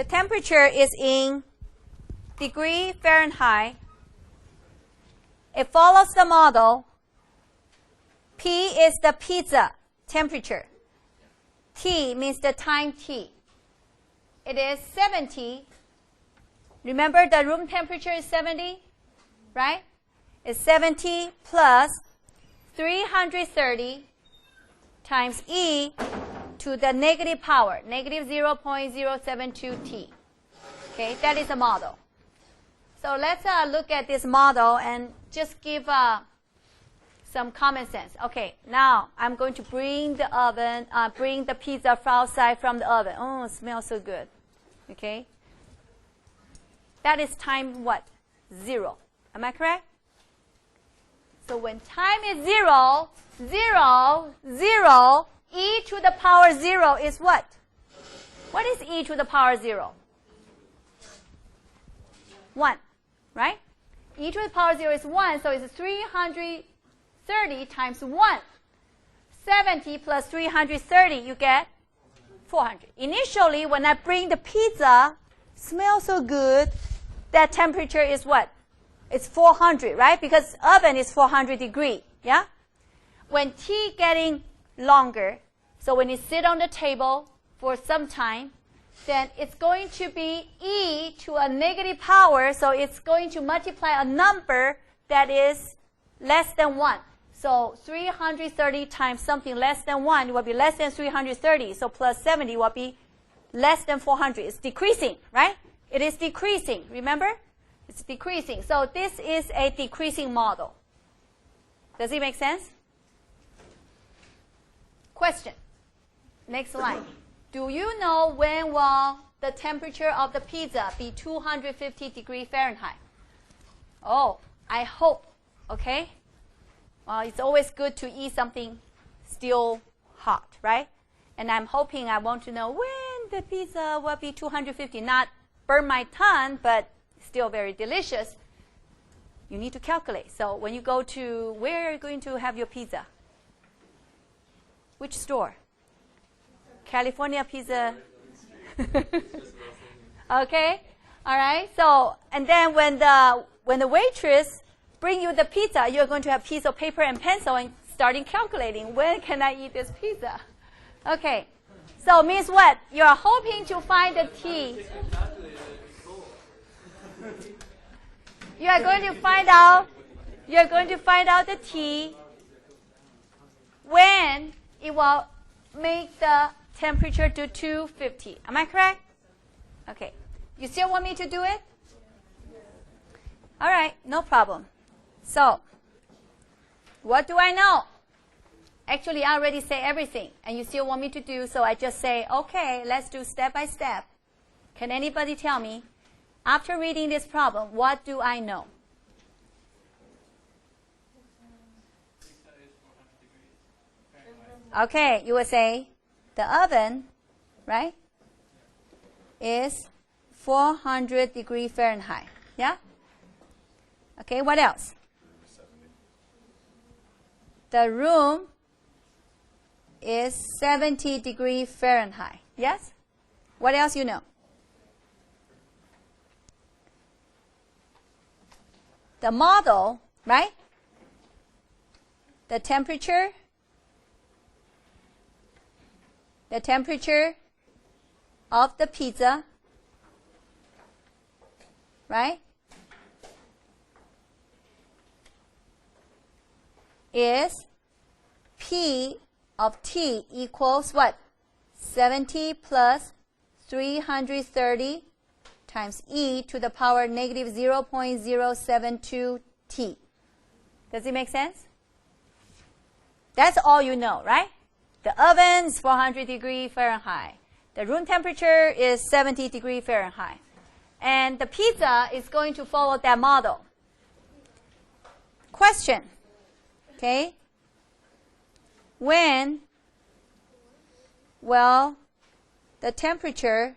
The temperature is in degree Fahrenheit. It follows the model. P is the pizza temperature. T means the time T. It is 70. Remember the room temperature is 70, right? It's 70 plus 330 times E to the negative power, negative 0.072 T. Okay, that is a model. So let's look at this model and just give some common sense. Okay, now I'm going to bring the oven, bring the pizza outside from the oven. Oh, it smells so good. Okay, that is time what? 0. Am I correct? So when time is 0, 0, 0, e to the power 0 is what? What is e to the power 0? 1, right? E to the power 0 is 1, so it's 330 times 1. 70 plus 330, you get 400. Initially, when I bring the pizza, smells so good, that temperature is what? It's 400, right? Because oven is 400 degree, yeah? When T getting longer, so when you sit on the table for some time, then it's going to be e to a negative power, so it's going to multiply a number that is less than 1. So 330 times something less than 1 will be less than 330, so plus 70 will be less than 400. It's decreasing, right? It is decreasing, remember? It's decreasing. So this is a decreasing model. Does it make sense? Question. Next line. Do you know when will the temperature of the pizza be 250 degrees Fahrenheit? Oh, I hope. Okay? Well, it's always good to eat something still hot, right? And I'm hoping I want to know when the pizza will be 250. Not burn my tongue, but still very delicious. You need to calculate. So when you go to, where are you going to have your pizza? Which store? California Pizza. Okay? All right? So, and then when the waitress bring you the pizza, you're going to have piece of paper and pencil and starting calculating, when can I eat this pizza? Okay. So means what? You are hoping to find the T. You are going to find out the T when it will make the temperature to 250. Am I correct? Okay. You still want me to do it? All right, no problem. So, what do I know? Actually, I already say everything, and you still want me to do, so I just say, okay, let's do step by step. Can anybody tell me, after reading this problem, what do I know? Okay, you will say the oven, right, is 400 degrees Fahrenheit. Yeah? Okay, what else? The room is 70 degrees Fahrenheit. Yes? What else you know? The model, right? The temperature of the pizza, right, is P of T equals what? 70 plus 330 times e to the power negative 0.072 T. Does it make sense? That's all you know, right? The oven is 400 degrees Fahrenheit. The room temperature is 70 degrees Fahrenheit. And the pizza is going to follow that model. Question. Okay? When will the temperature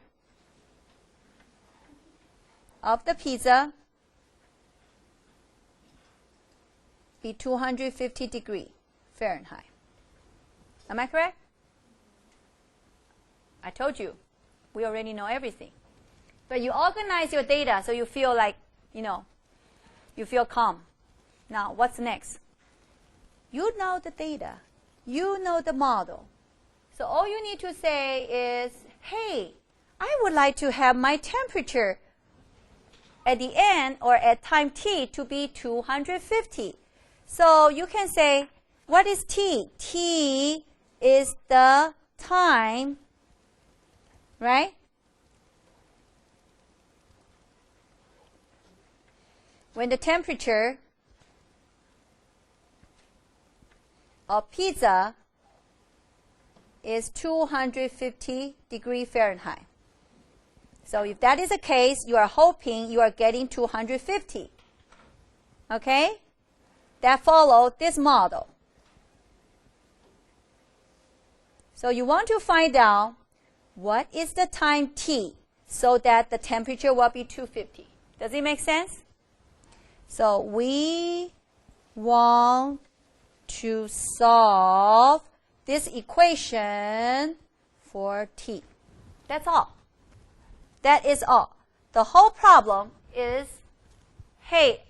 of the pizza be 250 degrees Fahrenheit? Am I correct? I told you, we already know everything. But you organize your data so you feel like, you feel calm. Now, what's next? You know the data. You know the model. So all you need to say is, hey, I would like to have my temperature at the end or at time t to be 250. So you can say, what is t? T is the time, right? When the temperature of pizza is 250 degrees Fahrenheit. So if that is the case, you are hoping you are getting 250. Okay? That follows this model. So you want to find out what is the time t so that the temperature will be 250. Does it make sense? So we want to solve this equation for t. That's all. That is all. The whole problem is, hey,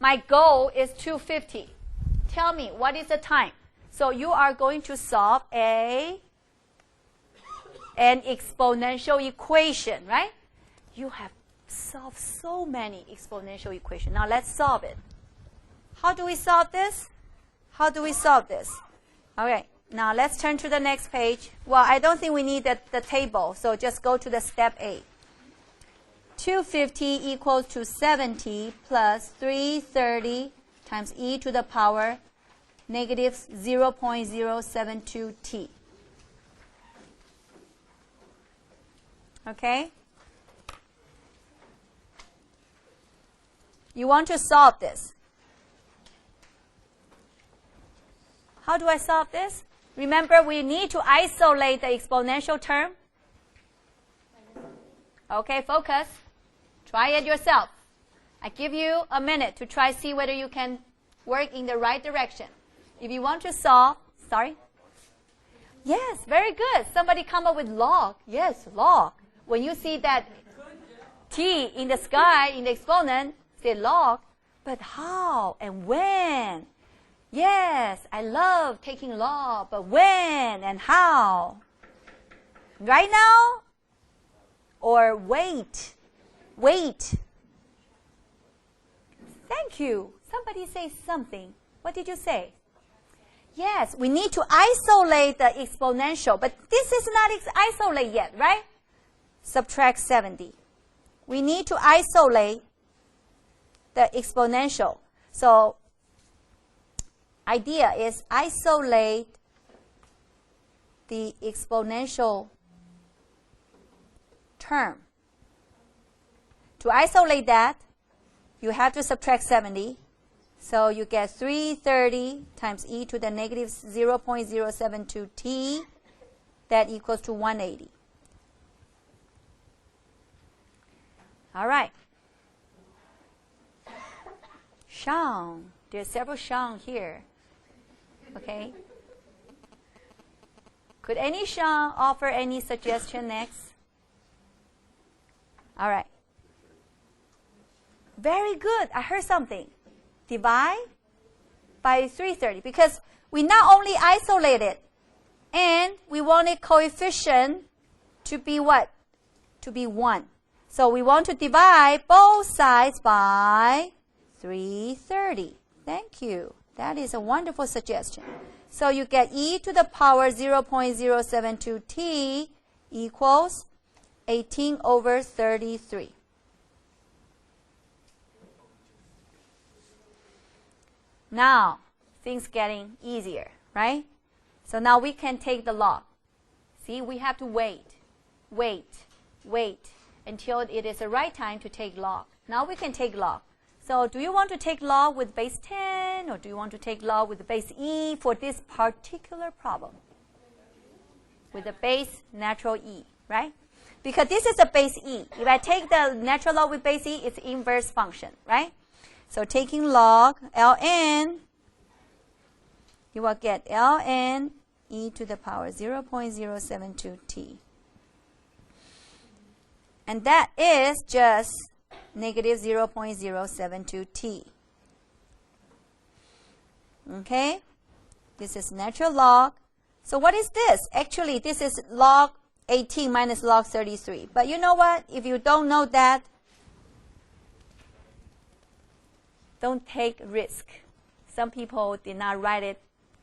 my goal is 250. Tell me, what is the time? So you are going to solve an exponential equation, right? You have solved so many exponential equations. Now let's solve it. How do we solve this? How do we solve this? Okay, now let's turn to the next page. Well, I don't think we need the table, so just go to the step 8. 250 equals to 70 plus 330 times e to the power negative 0.072 t. Okay? You want to solve this. How do I solve this? Remember, we need to isolate the exponential term. Okay, focus. Try it yourself. I give you a minute to try see whether you can work in the right direction. If you want to solve, sorry? Yes, very good. Somebody come up with log. Yes, log. When you see that t in the sky, in the exponent, say log. But how and when? Yes, I love taking log, but when and how? Right now? Or wait? Wait. Thank you. Somebody say something. What did you say? Yes, we need to isolate the exponential, but this is not isolated yet, right? Subtract 70. We need to isolate the exponential. So, idea is isolate the exponential term. To isolate that, you have to subtract 70. So you get 330 times e to the negative 0.072 t. That equals to 180. All right. Sean. There's several Sean here. Okay. Could any Sean offer any suggestion next? All right. Very good. I heard something. Divide by 330. Because we not only isolated, and we wanted coefficient to be what? To be 1. So we want to divide both sides by 330. Thank you. That is a wonderful suggestion. So you get e to the power 0.072 t equals 18 over 33. Now, things getting easier, right? So now we can take the log. See, we have to wait until it is the right time to take log. Now we can take log. So do you want to take log with base 10 or do you want to take log with the base e for this particular problem? With the base natural e, right? Because this is a base e. If I take the natural log with base e, it's inverse function, right? So taking log ln, you will get ln e to the power 0.072 t. And that is just negative 0.072 t. Okay? This is natural log. So what is this? Actually, this is log 18 minus log 33. But you know what? If you don't know that, don't take risk. Some people did not write it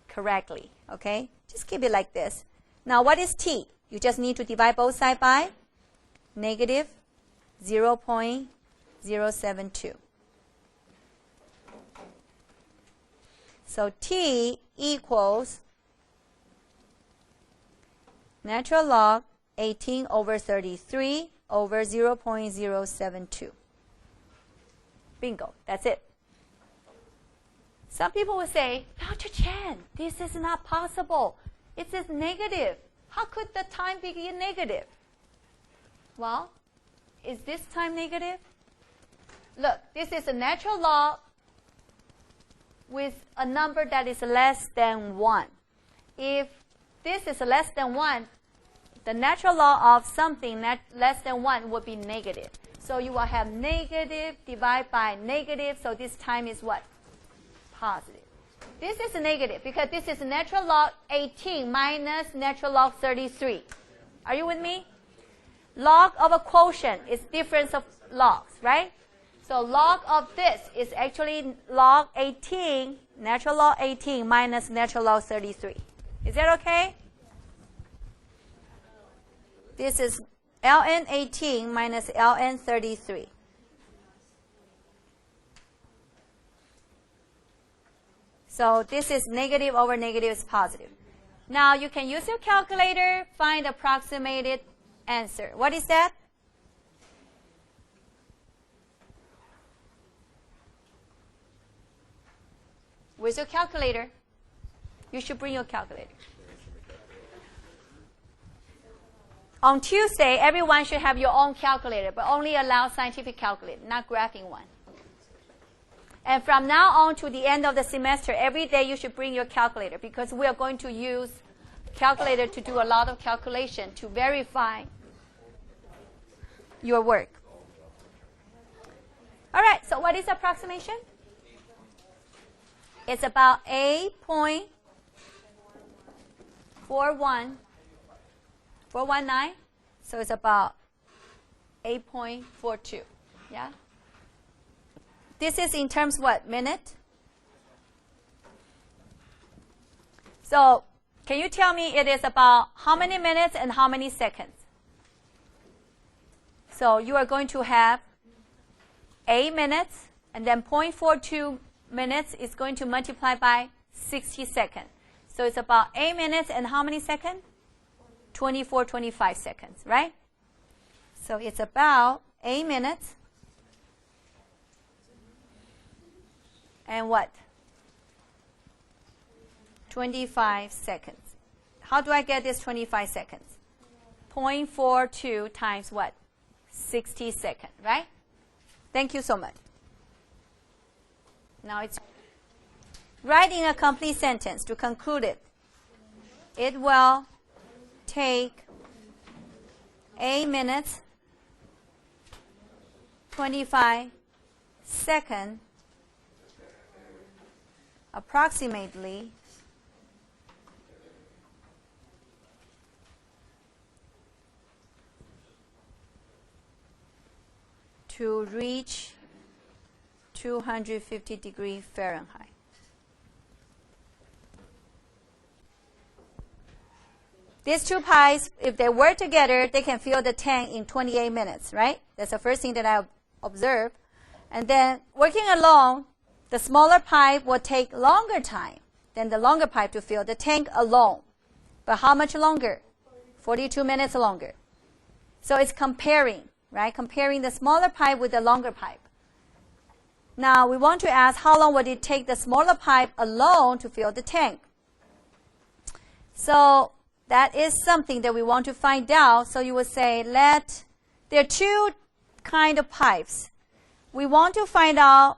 correctly. Okay? Just keep it like this. Now, what is t? You just need to divide both sides by negative 0.072. So t equals natural log 18 over 33 over 0.072. Bingo. That's it. Some people will say, Dr. Chen, this is not possible. It is negative. How could the time be negative? Well, is this time negative? Look, this is a natural log with a number that is less than 1. If this is less than 1, the natural log of something less than 1 would be negative. So you will have negative divided by negative, so this time is what? Positive. This is negative because this is natural log 18 minus natural log 33. Are you with me? Log of a quotient is difference of logs, right? So log of this is actually log 18, natural log 18 minus natural log 33. Is that okay? This is ln 18 minus ln 33. So this is negative over negative is positive. Now you can use your calculator, find approximated answer. What is that? Where's your calculator? You should bring your calculator. On Tuesday, everyone should have your own calculator, but only allow scientific calculator, not graphing one. And from now on to the end of the semester, every day you should bring your calculator because we are going to use calculator to do a lot of calculation to verify your work. All right, so what is approximation? It's about 8.419. So it's about 8.42. Yeah? This is in terms what? Minute? So can you tell me it is about how many minutes and how many seconds? So you are going to have 8 minutes, and then 0.42 minutes is going to multiply by 60 seconds. So it's about 8 minutes and how many seconds? 24, 25 seconds, right? So it's about 8 minutes and what? 25 seconds. How do I get this 25 seconds? 0.42 times what? 60 seconds, right? Thank you so much. Now it's writing a complete sentence to conclude it. It will take 8 minutes, 25 seconds, approximately to reach 250 degrees Fahrenheit. These two pies, if they work together, they can fill the tank in 28 minutes, right? That's the first thing that I observed. And then working alone, the smaller pipe will take longer time than the longer pipe to fill the tank alone. But how much longer? 42 minutes longer. So it's comparing, right? Comparing the smaller pipe with the longer pipe. Now we want to ask how long would it take the smaller pipe alone to fill the tank? So that is something that we want to find out. So you would say, there are two kind of pipes. We want to find out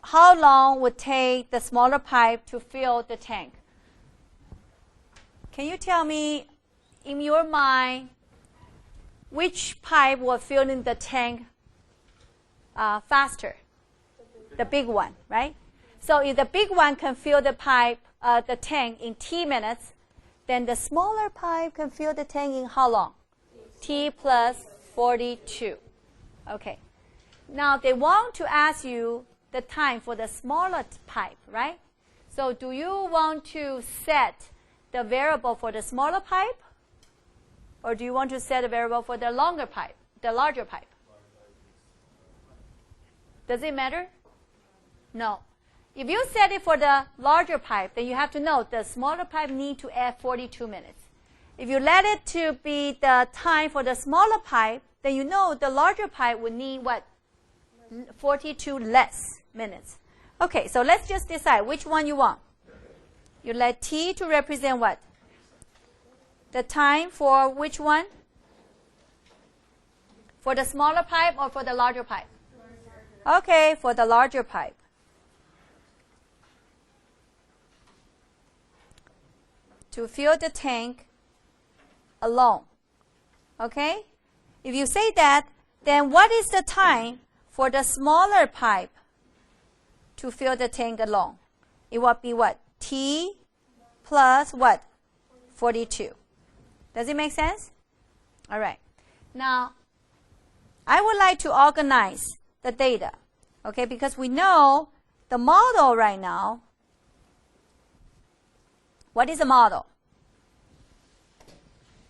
how long would take the smaller pipe to fill the tank. Can you tell me, in your mind, which pipe will fill in the tank faster? The big one, right? So if the big one can fill the tank in t minutes, then the smaller pipe can fill the tank in how long? T plus 42. Okay. Now they want to ask you the time for the smaller pipe, right? So do you want to set the variable for the smaller pipe? Or do you want to set a variable for the longer pipe, the larger pipe? Does it matter? No. If you set it for the larger pipe, then you have to know the smaller pipe need to add 42 minutes. If you let it to be the time for the smaller pipe, then you know the larger pipe would need what? 42 less minutes. Okay, so let's just decide which one you want. You let t to represent what? The time for which one? For the smaller pipe or for the larger pipe? Okay, for the larger pipe. To fill the tank alone. Okay? If you say that, then what is the time for the smaller pipe to fill the tank alone? It will be what? T plus what? 42. Does it make sense? All right. Now, I would like to organize the data, okay, because we know the model right now. What is the model?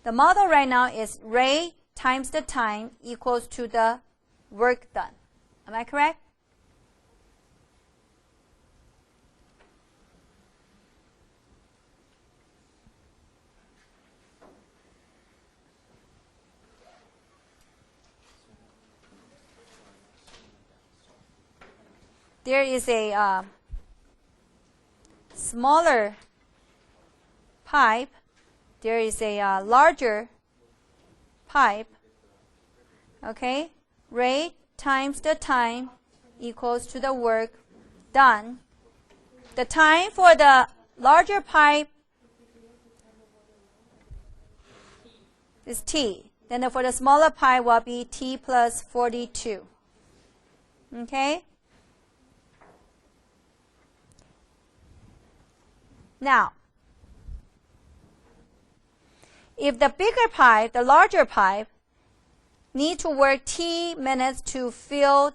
The model right now is rate times the time equals to the work done. Am I correct? There is a smaller pipe. There is a larger pipe. Okay? Rate times the time equals to the work done. The time for the larger pipe is T. Then for the smaller pipe will be T plus 42. Okay? Now, if the bigger pipe, the larger pipe, need to work T minutes to fill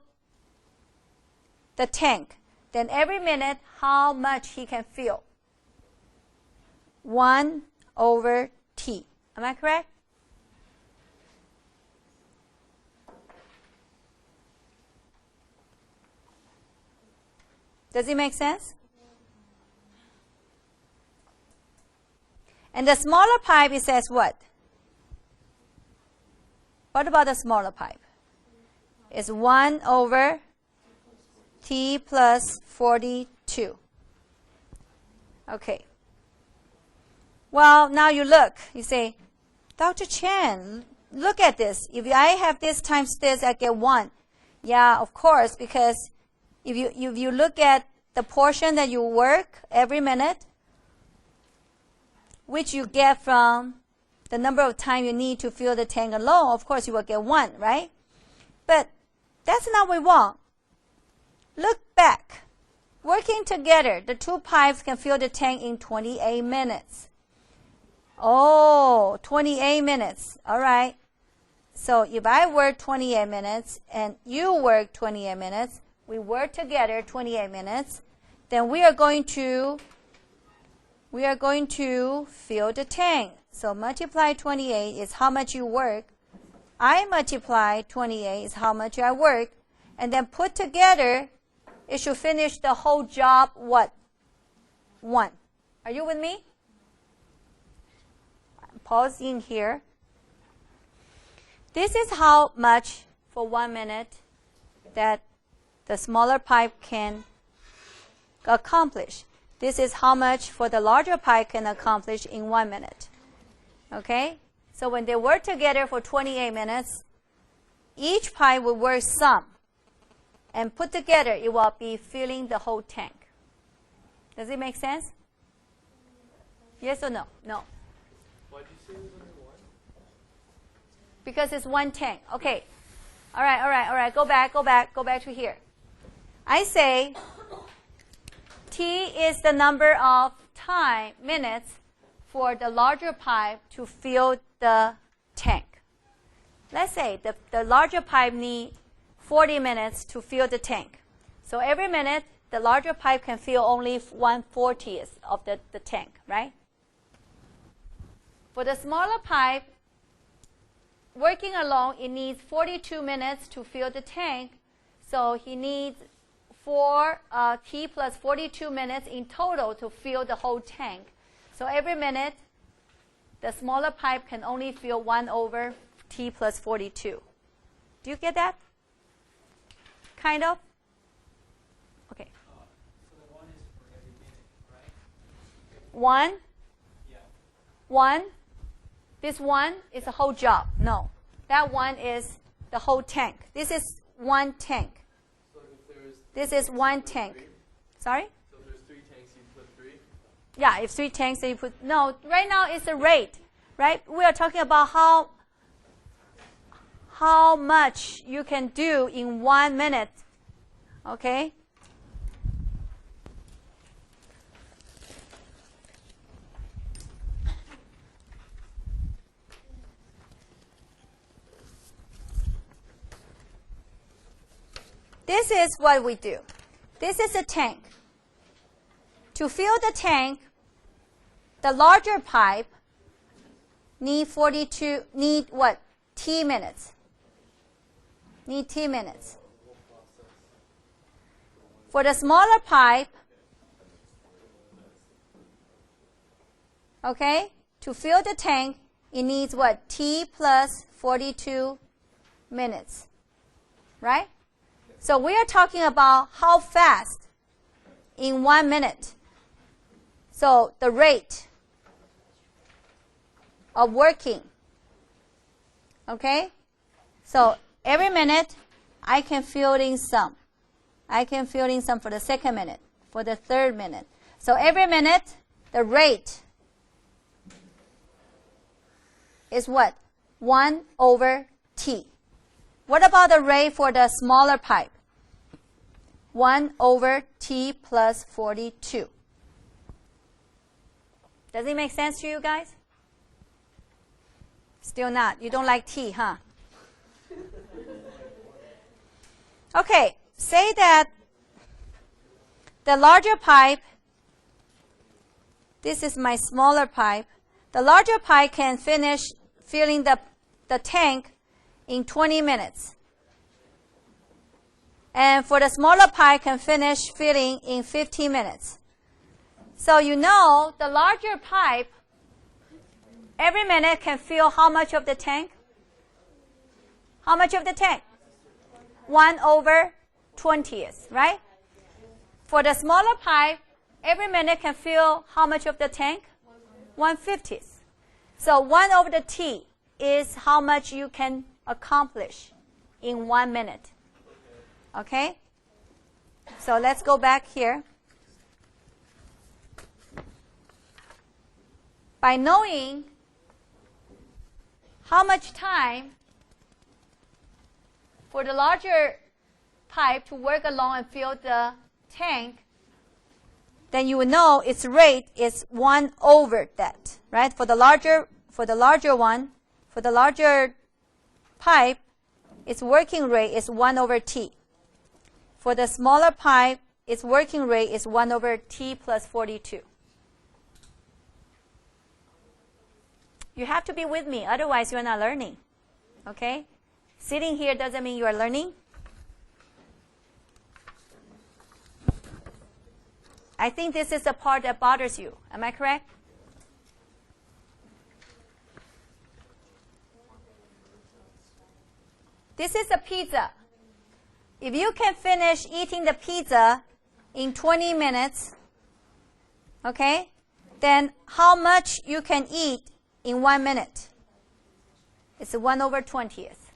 the tank, then every minute, how much he can fill? 1 over T. Am I correct? Does it make sense? And the smaller pipe, it says what? What about the smaller pipe? It's 1 over T plus 42. Okay. Well, now you look. You say, Dr. Chen, look at this. If I have this times this, I get 1. Yeah, of course, because if you look at the portion that you work every minute, which you get from the number of time you need to fill the tank alone, of course you will get 1, right? But that's not what we want. Look back. Working together, the two pipes can fill the tank in 28 minutes. Oh, 28 minutes. All right. So if I work 28 minutes and you work 28 minutes, we work together 28 minutes, then we are going to fill the tank. So multiply 28 is how much you work. I multiply 28 is how much I work. And then put together, it should finish the whole job, what? 1. Are you with me? Pause in here. This is how much for 1 minute that the smaller pipe can accomplish. This is how much for the larger pipe can accomplish in 1 minute. Okay? So when they work together for 28 minutes, each pipe will work some. And put together, it will be filling the whole tank. Does it make sense? Yes or no? No. Why did you say it was only 1? because it's 1 tank. Okay. All right. Go back to here. I say T is the number of minutes for the larger pipe to fill the tank. Let's say the larger pipe needs 40 minutes to fill the tank. So every minute, the larger pipe can fill only 1/40th of the tank, right? For the smaller pipe, working alone, it needs 42 minutes to fill the tank. So he needs T plus 42 minutes in total to fill the whole tank. So every minute, the smaller pipe can only fill 1/T plus 42. Do you get that? Kind of? Okay. So the 1 is for every minute, right? 1? Yeah. 1? This 1 is the whole job. No. That 1 is the whole tank. This is 1 tank. So if there's This is 1 tank. 3? Sorry? So if there's 3 tanks, you put 3? Yeah, if 3 tanks, then you put... No, right now it's a rate, right? We are talking about how much you can do in 1 minute. Okay? This is what we do. This is a tank. To fill the tank, the larger pipe need what? T minutes. Need T minutes. For the smaller pipe, okay, to fill the tank, it needs what? T plus 42 minutes. Right? So we are talking about how fast in 1 minute. So the rate of working. Okay? So every minute, I can fill in some. I can fill in some for the second minute, for the third minute. So every minute, the rate is what? 1/T. What about the rate for the smaller pipe? 1/T plus 42. Does it make sense to you guys? Still not. You don't like T, huh? Okay, say that the larger pipe, this is my smaller pipe. The larger pipe can finish filling the tank in 20 minutes. And for the smaller pipe can finish filling in 15 minutes. So you know the larger pipe every minute can fill how much of the tank? How much of the tank? 1/20th, right? For the smaller pipe, every minute can fill how much of the tank? 1/50th. So 1/T is how much you can accomplish in 1 minute. Okay? So let's go back here. By knowing how much time for the larger pipe to work along and fill the tank, then you will know its rate is 1/that, right? For the larger one, for the larger pipe, its working rate is 1/T. For the smaller pipe, its working rate is 1/T plus 42. You have to be with me, otherwise you're not learning. Okay? Sitting here doesn't mean you are learning. I think this is the part that bothers you. Am I correct? This is a pizza. If you can finish eating the pizza in 20 minutes, okay, then how much you can eat in 1 minute? It's 1/20th,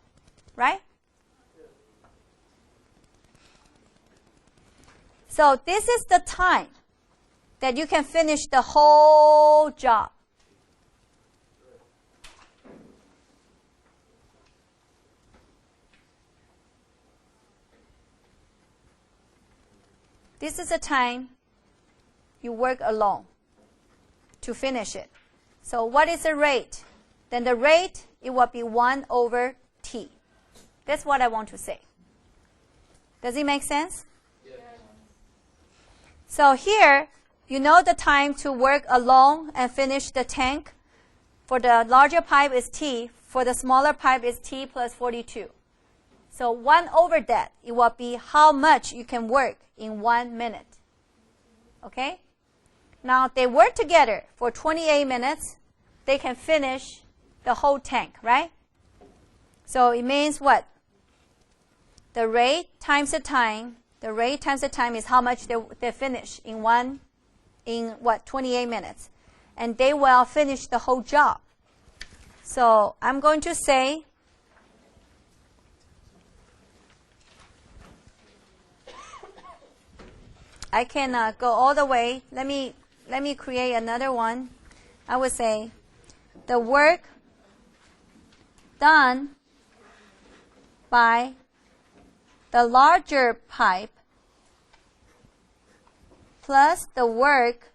right? So this is the time that you can finish the whole job. this is the time you work alone to finish it. So what is the rate? Then the rate, it will be 1 over t. That's what I want to say. Does it make sense? Yes. So here, you know the time to work alone and finish the tank. For the larger pipe is t. For the smaller pipe is t plus 42. So 1 over that, it will be how much you can work in 1 minute. Okay? Now, they work together for 28 minutes. They can finish the whole tank, right? So it means what? The rate times the time. The rate times the time is how much they finish in 28 minutes. And they will finish the whole job. So I'm going to say I can go all the way. Let me create another one. I would say the work done by the larger pipe plus the work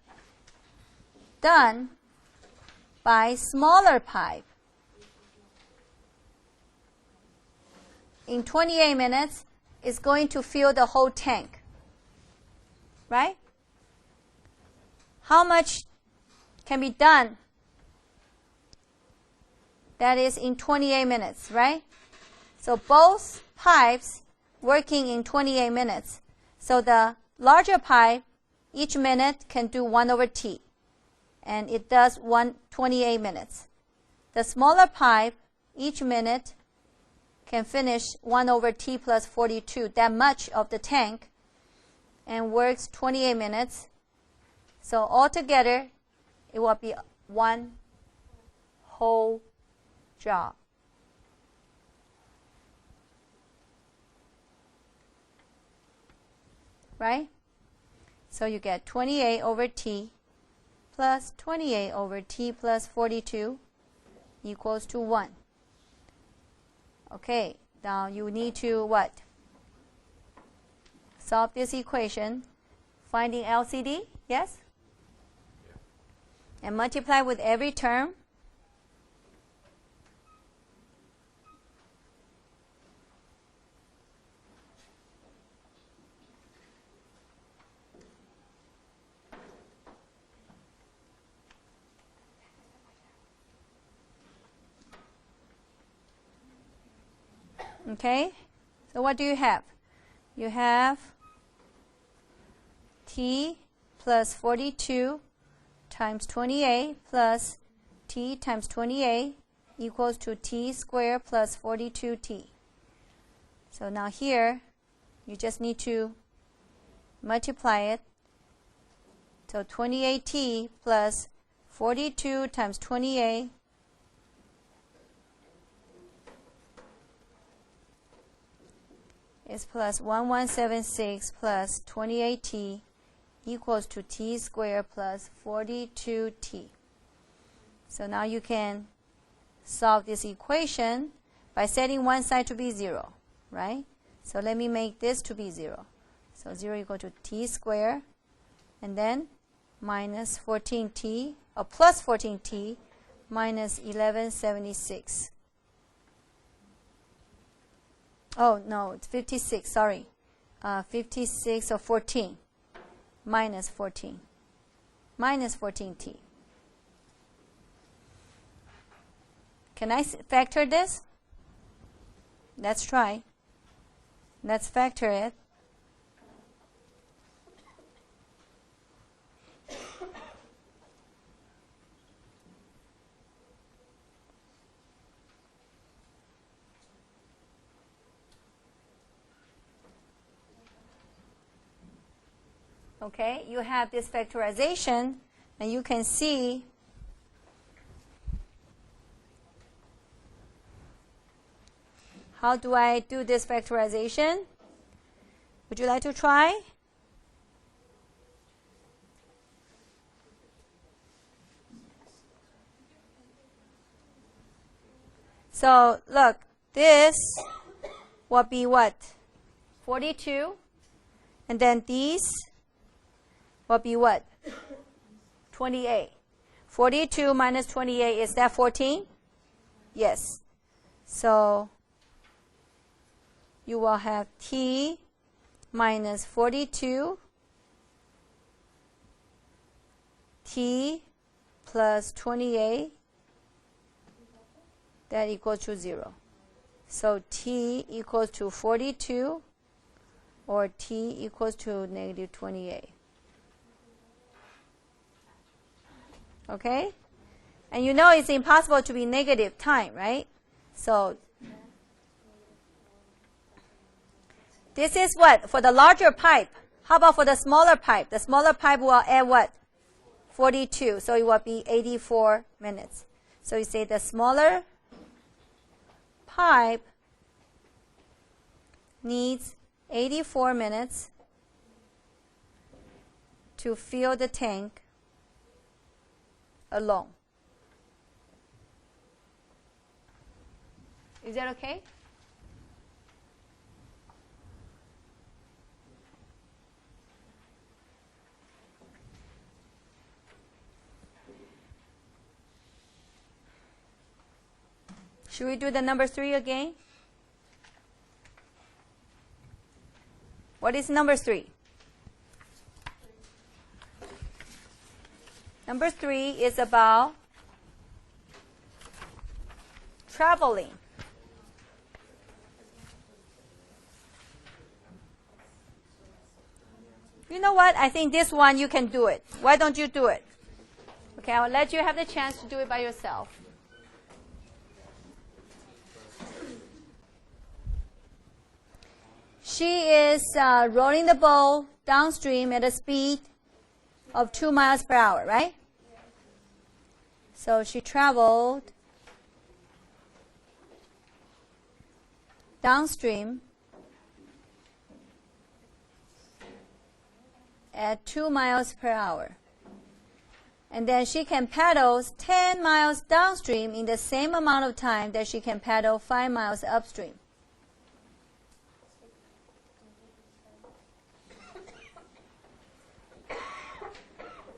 done by smaller pipe in 28 minutes is going to fill the whole tank. Right? How much can be done? That is in 28 minutes, right? So both pipes working in 28 minutes. So the larger pipe, each minute can do 1 over t. And it does 28 minutes. The smaller pipe, each minute can finish 1 over t plus 42, that much of the tank, and works 28 minutes. So altogether, it will be 1 whole job. Right? So you get 28 over t plus 28 over t plus 42 equals to 1. Okay, now you need to what? Solve this equation, finding LCD, yes? And multiply with every term. Okay, so what do you have? You have t plus 42 times 28 plus t times 28 equals to t squared plus 42t. So now here, you just need to multiply it. So 28t plus 42 times 28 is plus 1176 plus 28t equals to t squared plus 42t. So now you can solve this equation by setting one side to be 0, right? So let me make this to be 0. So 0 equal to t squared, and then minus 14t, or plus 14t, minus 1176. Oh, no, it's 56, sorry. 56 or 14, minus 14. Minus 14t. Can I factor this? Let's try. Let's factor it. Okay, you have this factorization, and you can see how do I do this factorization? Would you like to try? So look, this will be what? 42. And then these will be what? 28. 42 minus 28, is that 14? Yes. So you will have t minus 42 t plus 28, that equals to 0. So t equals to 42 or t equals to negative 28. Okay? And you know it's impossible to be negative time, right? So this is what? For the larger pipe. How about for the smaller pipe? The smaller pipe will add what? 42. So it will be 84 minutes. So you say the smaller pipe needs 84 minutes to fill the tank alone. Is that okay? Should we do the number 3 again? What is number 3? Number 3 is about traveling. You know what? I think this one you can do it. Why don't you do it? Okay, I will let you have the chance to do it by yourself. She is rolling the boat downstream at a speed of 2 miles per hour, right? So she traveled downstream at 2 miles per hour. And then she can paddle 10 miles downstream in the same amount of time that she can paddle 5 miles upstream.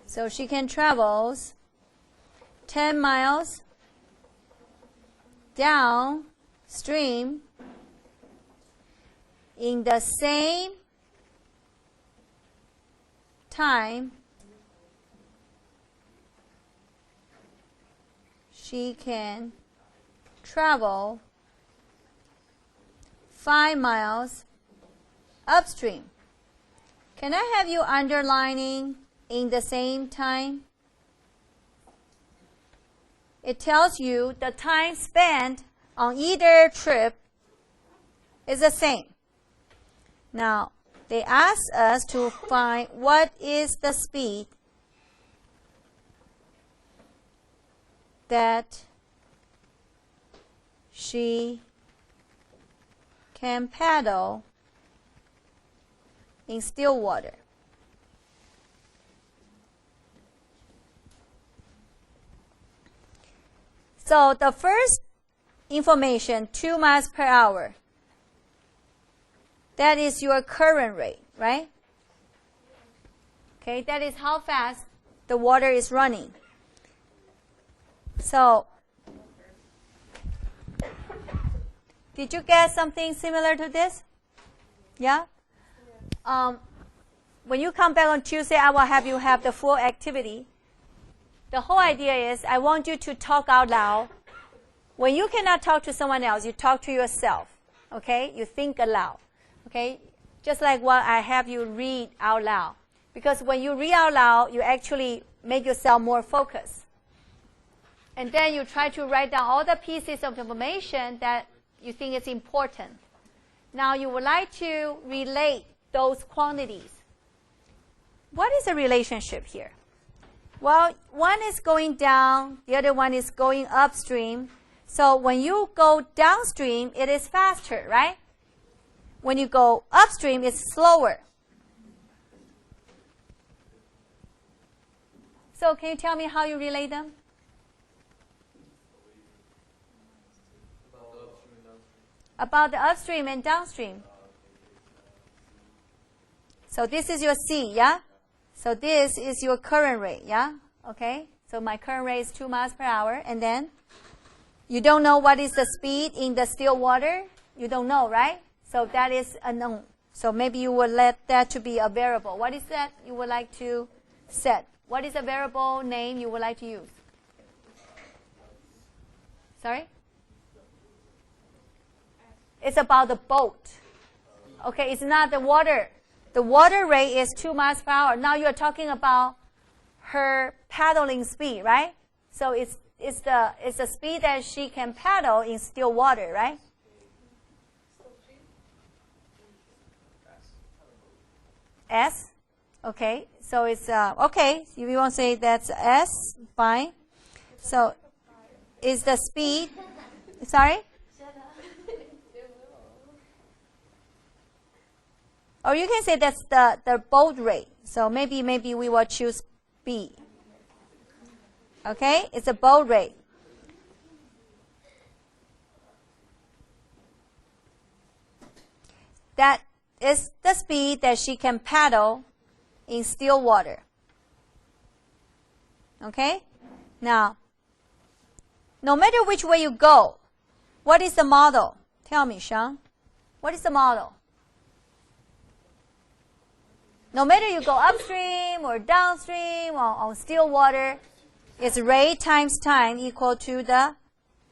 So she can travel 10 miles downstream in the same time she can travel 5 miles upstream. Can I have you underlining in the same time? It tells you the time spent on either trip is the same. Now, they ask us to find what is the speed that she can paddle in still water. So the first information, 2 miles per hour, that is your current rate, right? Okay, that is how fast the water is running. So, did you get something similar to this? Yeah? When you come back on Tuesday, I will have you have the full activity. The whole idea is I want you to talk out loud. When you cannot talk to someone else, you talk to yourself. Okay? You think aloud. Okay? Just like what I have you read out loud. Because when you read out loud, you actually make yourself more focused. And then you try to write down all the pieces of information that you think is important. Now you would like to relate those quantities. What is the relationship here? Well, one is going down, the other one is going upstream. So when you go downstream, it is faster, right? When you go upstream, it's slower. So can you tell me how you relate them? About the upstream and downstream. So this is your C, yeah? So this is your current rate, yeah? Okay, so my current rate is 2 miles per hour, and then you don't know what is the speed in the still water. You don't know, right? So that is unknown. So maybe you will let that to be a variable. What is that you would like to set? What is a variable name you would like to use? Sorry? It's about the boat. Okay, it's not the water. The water rate is 2 miles per hour. Now you're talking about her paddling speed, right? So it's the speed that she can paddle in still water, right? S. Okay, so it's okay. If you want to say that's S, fine. So is the speed? Sorry. Or you can say that's the boat rate. So maybe we will choose B. Okay, it's a boat rate. That is the speed that she can paddle in still water. Okay? Now, no matter which way you go, what is the model? Tell me, Sean. What is the model? No matter you go upstream or downstream or on still water, it's rate times time equal to the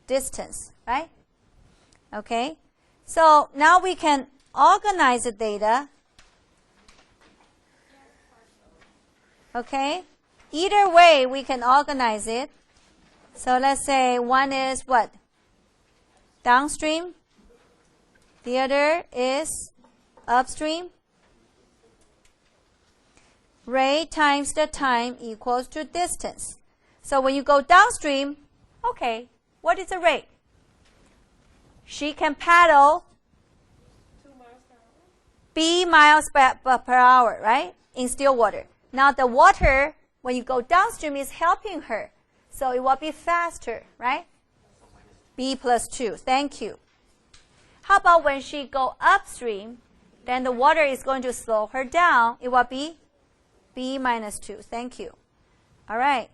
distance, right? Okay? So now we can organize the data. Okay? Either way, we can organize it. So let's say one is what? Downstream. The other is upstream. Rate times the time equals to distance. So when you go downstream, okay, what is the rate? She can paddle 2 miles per hour. B miles per hour, right? In still water. Now the water, when you go downstream, is helping her. So it will be faster, right? B plus 2. Thank you. How about when she go upstream, then the water is going to slow her down. It will be B minus 2. Thank you. All right.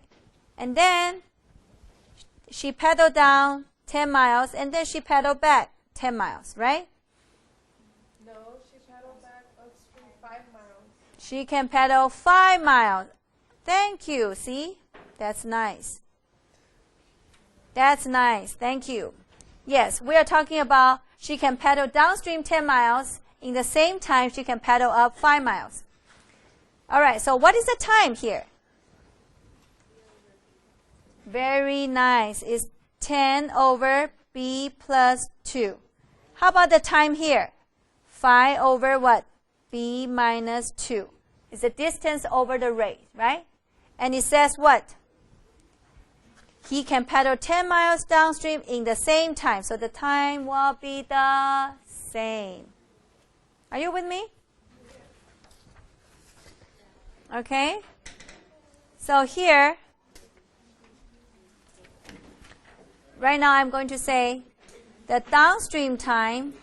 And then she paddled down 10 miles, and then she paddled back 10 miles, right? No, she paddled back upstream 5 miles. She can paddle 5 miles. Thank you. See? That's nice. That's nice. Thank you. Yes, we are talking about she can paddle downstream 10 miles. In the same time, she can paddle up 5 miles. All right, so what is the time here? Very nice. It's 10 over B plus 2. How about the time here? 5 over what? B minus 2. It's the distance over the rate, right? And it says what? He can paddle 10 miles downstream in the same time. So the time will be the same. Are you with me? Okay? So here, right now I'm going to say the downstream time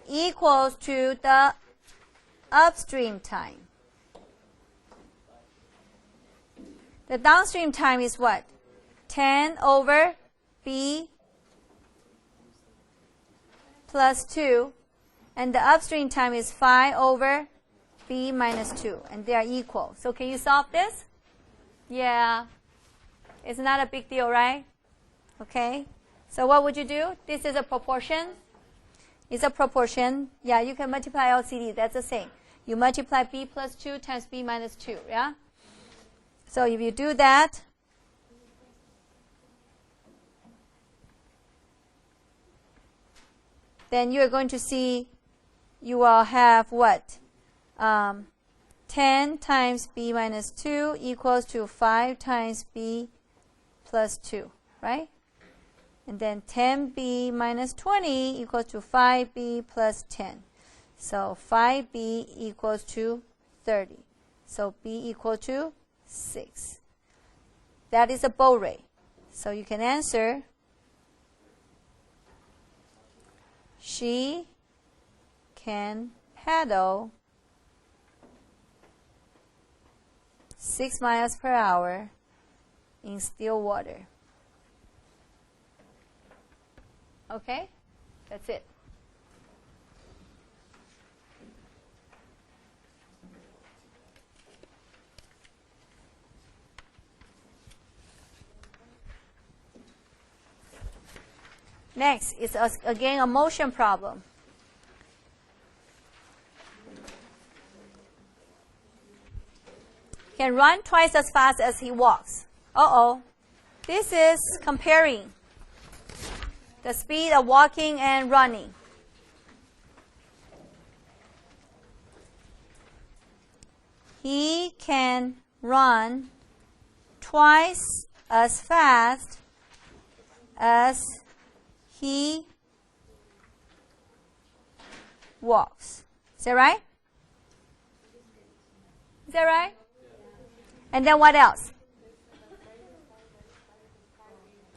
equals to the upstream time. The downstream time is what? 10 over B plus 2. And the upstream time is 5 over B minus 2. And they are equal. So can you solve this? Yeah. It's not a big deal, right? Okay. So what would you do? This is a proportion. It's a proportion. Yeah, you can multiply LCD. That's the same. You multiply B plus 2 times B minus 2. Yeah? So if you do that, then you're going to see you will have what? 10 times B minus 2 equals to 5 times B plus 2, right? And then 10B minus 20 equals to 5B plus 10. So 5B equals to 30. So B equal to 6. That is a boat rate. So you can answer, she can paddle 6 miles per hour in still water. Okay? That's it. Next is again a motion problem. Can run twice as fast as he walks. Uh-oh. This is comparing the speed of walking and running. He can run twice as fast as he walks. Is that right? Is that right? And then what else?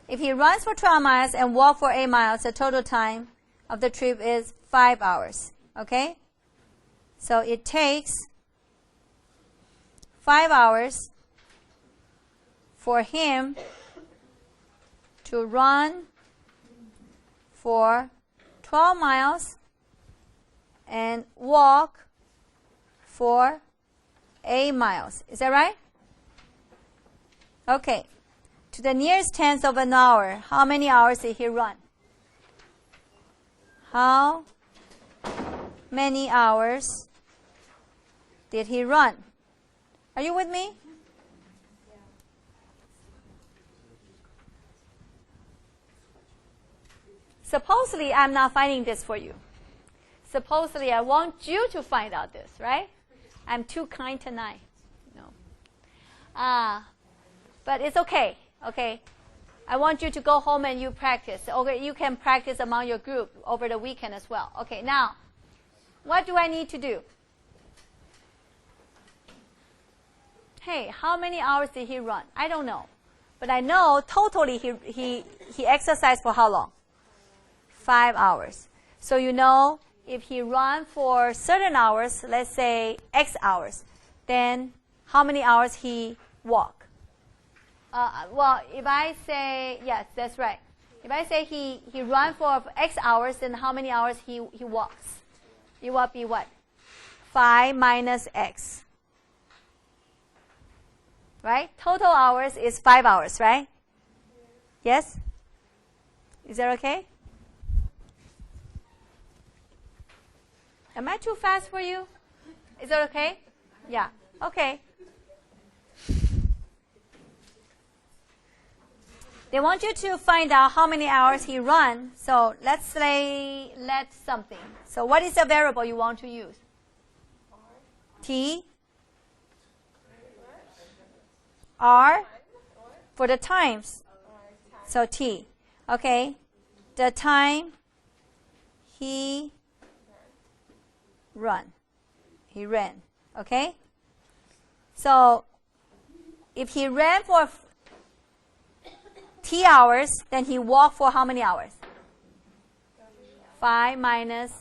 If he runs for 12 miles and walks for 8 miles, the total time of the trip is 5 hours. Okay? So it takes 5 hours for him to run for 12 miles and walk for 8 miles. Is that right? Okay. To the nearest tenth of an hour, how many hours did he run? How many hours did he run? Are you with me? Supposedly, I'm not finding this for you. Supposedly, I want you to find out this, right? I'm too kind tonight. No. But it's okay. Okay, I want you to go home and you practice. Okay, you can practice among your group over the weekend as well. Okay, now, what do I need to do? Hey, how many hours did he run? I don't know. But I know totally he exercised for how long? 5 hours. So you know if he run for certain hours, let's say X hours, then how many hours he walk? Well, if I say, yes, that's right. If I say he run for X hours, then how many hours he walks? It will be what? 5 minus X. Right? Total hours is 5 hours, right? Yes? Is that okay? Am I too fast for you? Is that okay? Yeah. Okay. They want you to find out how many hours he run. So let's say, let something. So what is the variable you want to use? T. R for the times. So T. Okay. The time he run. He ran. Okay. So if he ran for T hours, then he walked for how many hours? 5 minus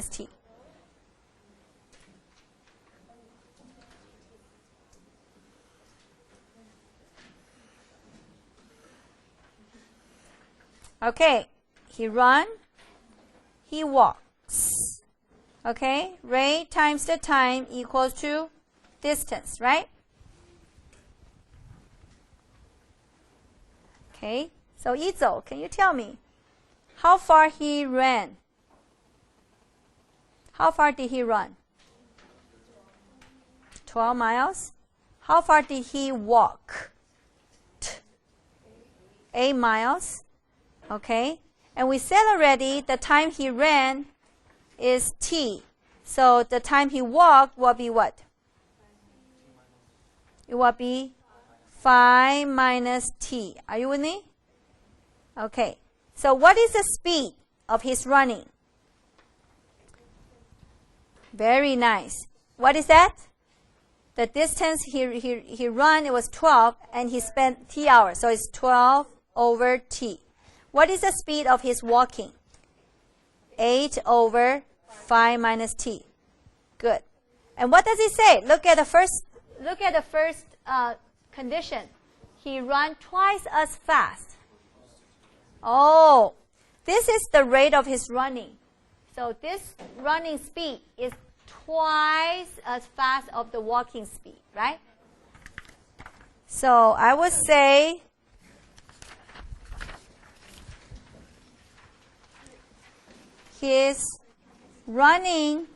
T. Okay, he run, he walks. Okay, rate times the time equals to distance, right? Okay, so Izzo, can you tell me how far he ran? How far did he run? 12 miles. How far did he walk? 8 miles. Okay, and we said already the time he ran is T. So the time he walked will be what? It will be 5 minus T. Are you with me? Okay. So what is the speed of his running? Very nice. What is that? The distance he run, it was 12, and he spent T hours. So it's 12 over T. What is the speed of his walking? 8 over 5 minus t. Good. And what does he say? Look at the first condition. He ran twice as fast. Oh, this is the rate of his running. So this running speed is twice as fast of the walking speed, right? So I would say his running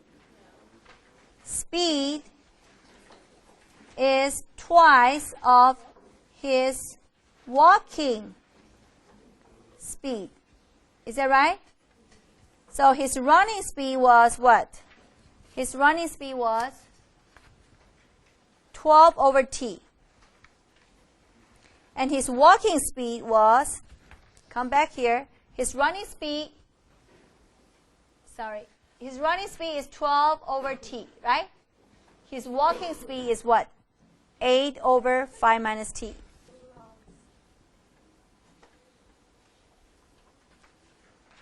speed is twice of his walking speed. Is that right? So his running speed was what? His running speed was 12 over t. And his walking speed was, come back here, his running speed is 12 over t, right? His walking speed is what? 8 over 5 minus t.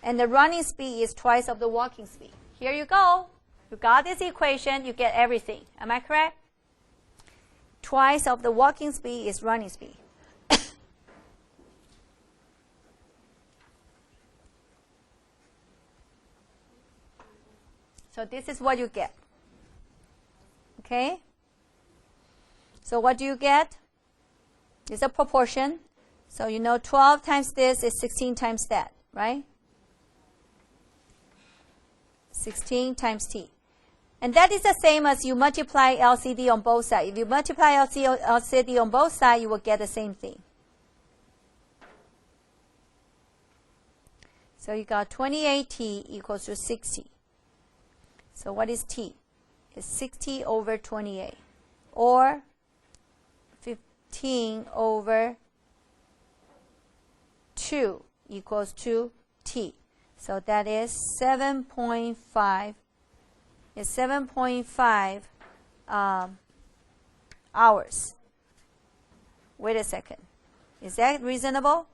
And the running speed is twice of the walking speed. Here you go. You got this equation, you get everything. Am I correct? Twice of the walking speed is running speed. So this is what you get. Okay? So what do you get? It's a proportion. So you know 12 times this is 16 times that, right? 16 times t. And that is the same as you multiply LCD on both sides. If you multiply LCD on both sides, you will get the same thing. So you got 28t equals to 60. So what is t? It's 60 over 28. Or 15 over 2 equals to t. So that is 7.5. It's 7.5 hours. Wait a second. Is that reasonable?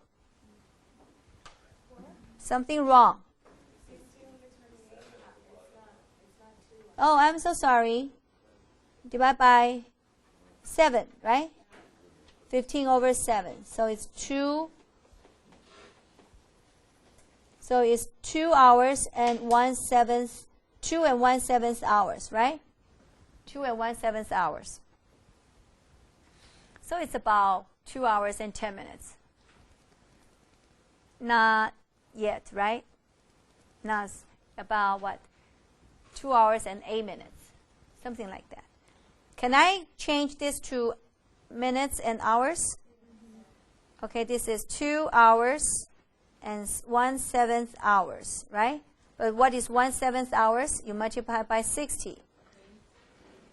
Something wrong. Oh, I'm so sorry. Divide by 7, right? 15 over 7. So it's 2. So it's 2 hours and 1/7, 2 and 1/7 hours, right? 2 and 1/7 hours. So it's about 2 hours and 10 minutes. Not yet, right? Now it's about what? 2 hours and 8 minutes. Something like that. Can I change this to minutes and hours? Okay, this is 2 hours and 1/7 hours, right? But what is 1/7 hours? You multiply by 60.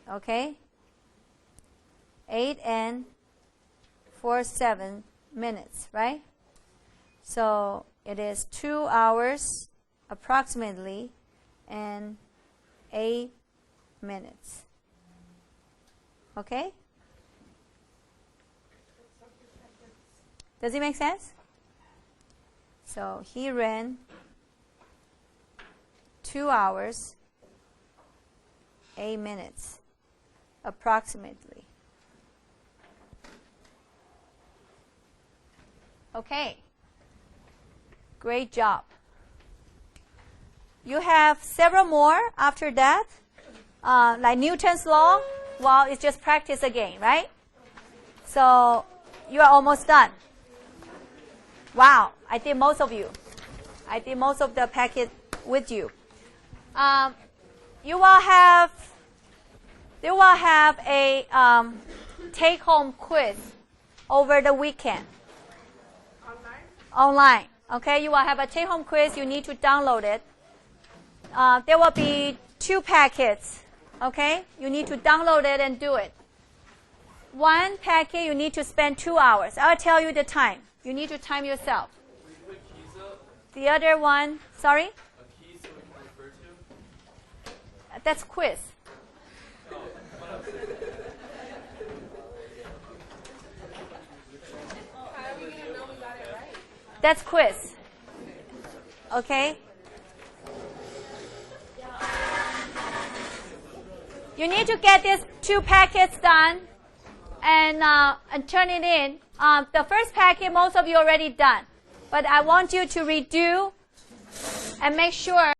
Okay? 8 and 4/7 minutes, right? So it is 2 hours approximately and 8 minutes. Okay? Does it make sense? So he ran 2 hours, 8 minutes, approximately. Okay. Great job. You have several more after that, like Newton's law. Well, it's just practice again, right? So you are almost done. Wow, I did most of you. I did most of the packet with you. You will have a take-home quiz over the weekend. Online. Okay, you will have a take-home quiz. You need to download it. There will be 2 packets. Okay, you need to download it and do it. One packet you need to spend 2 hours. I'll tell you the time. You need to time yourself. The other one, sorry? A key so we can refer to? That's quiz. That's quiz. Okay? You need to get these 2 packets done and turn it in. The first packet, most of you already done. But I want you to redo and make sure